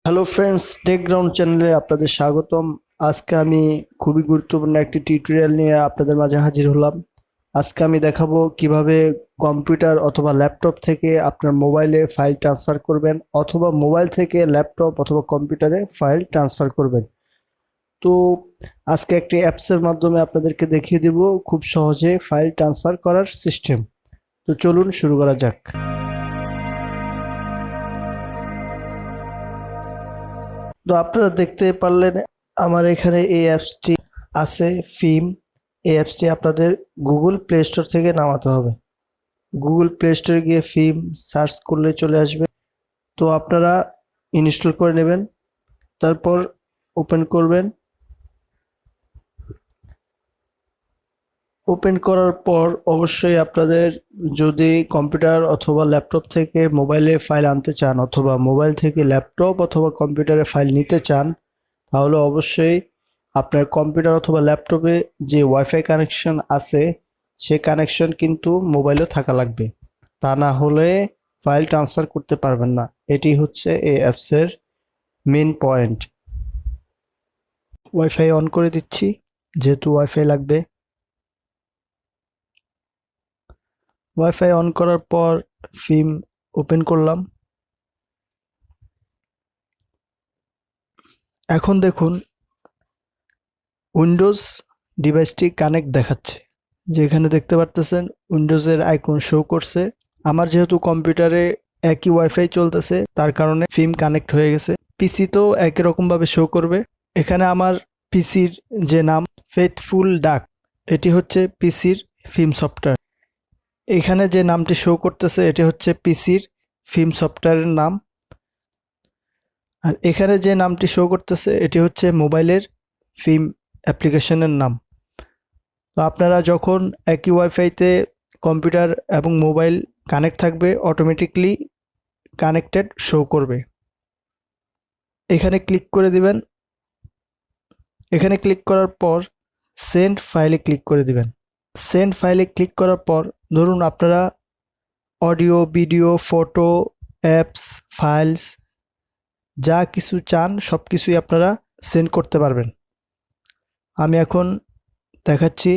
Hello friends, টেকগ্রাউন্ড চ্যানেলে আপনাদের স্বাগতম। আজকে আমি খুবই গুরুত্বপূর্ণ একটি টিউটোরিয়াল নিয়ে আপনাদের মাঝে হাজির হলাম। আজকে আমি দেখাবো কিভাবে কম্পিউটার অথবা ল্যাপটপ থেকে আপনার মোবাইলে ফাইল ট্রান্সফার করবেন, অথবা মোবাইল থেকে ল্যাপটপ অথবা কম্পিউটারে ফাইল ট্রান্সফার করবেন। তো আজকে একটি অ্যাপসের মাধ্যমে আপনাদেরকে দেখিয়ে দেব খুব সহজে ফাইল ট্রান্সফার করার সিস্টেম। তো চলুন শুরু করা যাক। তো আপনারা দেখতে পারলেন আমার এখানে এই অ্যাপসটি আছে, ফিম। এই অ্যাপসটি আপনাদের গুগল প্লে স্টোর থেকে নামাতে হবে। গুগল প্লে স্টোরে গিয়ে ফিম সার্চ করলে চলে আসবে। তো আপনারা ইনস্টল করে নেবেন, তারপর ওপেন করবেন। ওপেন করার পর অবশ্যই আপনাদের যদি কম্পিউটার অথবা ল্যাপটপ থেকে মোবাইলে ফাইল আনতে চান, অথবা মোবাইল থেকে ল্যাপটপ অথবা কম্পিউটারে ফাইল নিতে চান, তাহলে অবশ্যই আপনার কম্পিউটার অথবা ল্যাপটপে যে ওয়াইফাই কানেকশন আছে সে কানেকশন কিন্তু মোবাইলেও থাকা লাগবে। তা না হলে ফাইল ট্রান্সফার করতে পারবেন না। এটি হচ্ছে এই অ্যাপসের মেন পয়েন্ট। ওয়াইফাই অন করে দিচ্ছি, যেহেতু ওয়াইফাই লাগবে। ওয়াইফাই অন করার পর ফিম ওপেন করলাম। এখন দেখুন উইন্ডোজ ডিভাইসটি কানেক্ট দেখাচ্ছে, যেখানে দেখতে পারতেছেন উইন্ডোজের আইকন শো করছে। আমার যেহেতু কম্পিউটারে একই ওয়াইফাই চলতেছে, তার কারণে ফিম কানেক্ট হয়ে গেছে। পিসিতেও একই রকমভাবে শো করবে। এখানে আমার পিসির যে নাম ফেথফুল ডাক, এটি হচ্ছে পিসির ফিম সফটওয়্যার। এখানে যে নামটি শো করতেছে এটি হচ্ছে পিসির ফিম সফটওয়্যারের নাম। আর এখানে যে নামটি শো করতেছে এটি হচ্ছে মোবাইলের ফিম অ্যাপ্লিকেশনের নাম। তো আপনারা যখন একই ওয়াইফাইতে কম্পিউটার এবং মোবাইল কানেক্ট থাকবে, অটোমেটিকলি কানেক্টেড শো করবে। এখানে ক্লিক করে দিবেন। এখানে ক্লিক করার পর সেন্ড ফাইলে ক্লিক করে দিবেন। সেন্ড ফাইলে ক্লিক করার পর ধরুন আপনারা audio, video, photo, apps, files যা কিছু চান সব কিছুই আপনারা সেন্ড করতে পারবেন। আমি এখন দেখাচ্ছি।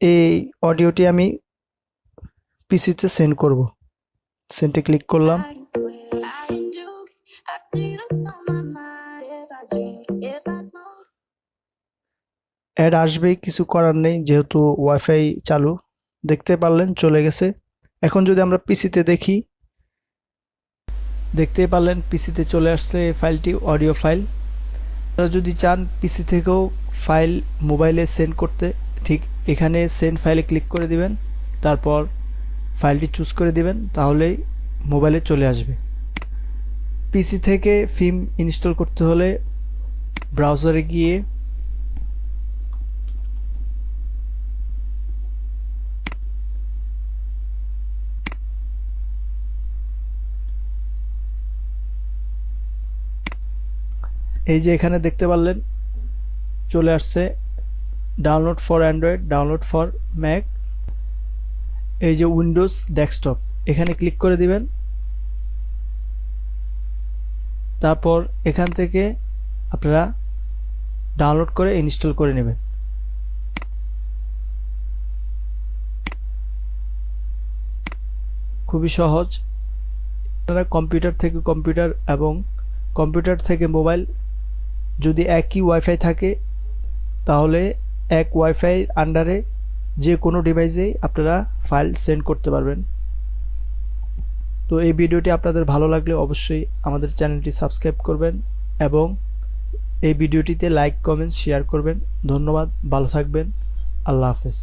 এই অডিওটি আমি পিসিতে সেন্ড করব। সেন্ডে ক্লিক করলাম। অ্যাড আসবেই, কিছু করার নেই, যেহেতু ওয়াইফাই চালু। দেখতে পারলেন চলে গেছে। এখন যদি আমরা পিসিতে দেখি, দেখতেই পারলেন পিসিতে চলে আসছে এই ফাইলটি, অডিও ফাইল। আপনারা যদি চান পিসি থেকেও ফাইল মোবাইলে সেন্ড করতে, ঠিক এখানে সেন্ড ফাইলে ক্লিক করে দিবেন, তারপর ফাইলটি চুজ করে দিবেন, তাহলেই মোবাইলে চলে আসবে। পিসি থেকে ফিম ইনস্টল করতে হলে ব্রাউজারে গিয়ে এই যে এখানে দেখতে পারলেন চলে আসছে download for Android, download for Mac, এই যে উইন্ডোজ ডেস্কটপ, এখানে ক্লিক করে দিবেন। তারপর এখান থেকে আপনারা ডাউনলোড করে ইনস্টল করে নেবেন। খুবই সহজ। আপনারা কম্পিউটার থেকে কম্পিউটার এবং কম্পিউটার থেকে মোবাইল যদি একই ওয়াইফাই থাকে, তাহলে এক ওয়াইফাই আন্ডারে যে কোনো ডিভাইসেই আপনারা ফাইল সেন্ড করতে পারবেন। তো এই ভিডিওটি আপনাদের ভালো লাগলে অবশ্যই আমাদের চ্যানেলটি সাবস্ক্রাইব করবেন এবং এই ভিডিওটিতে লাইক, কমেন্ট, শেয়ার করবেন। ধন্যবাদ, ভালো থাকবেন। আল্লাহ হাফেজ।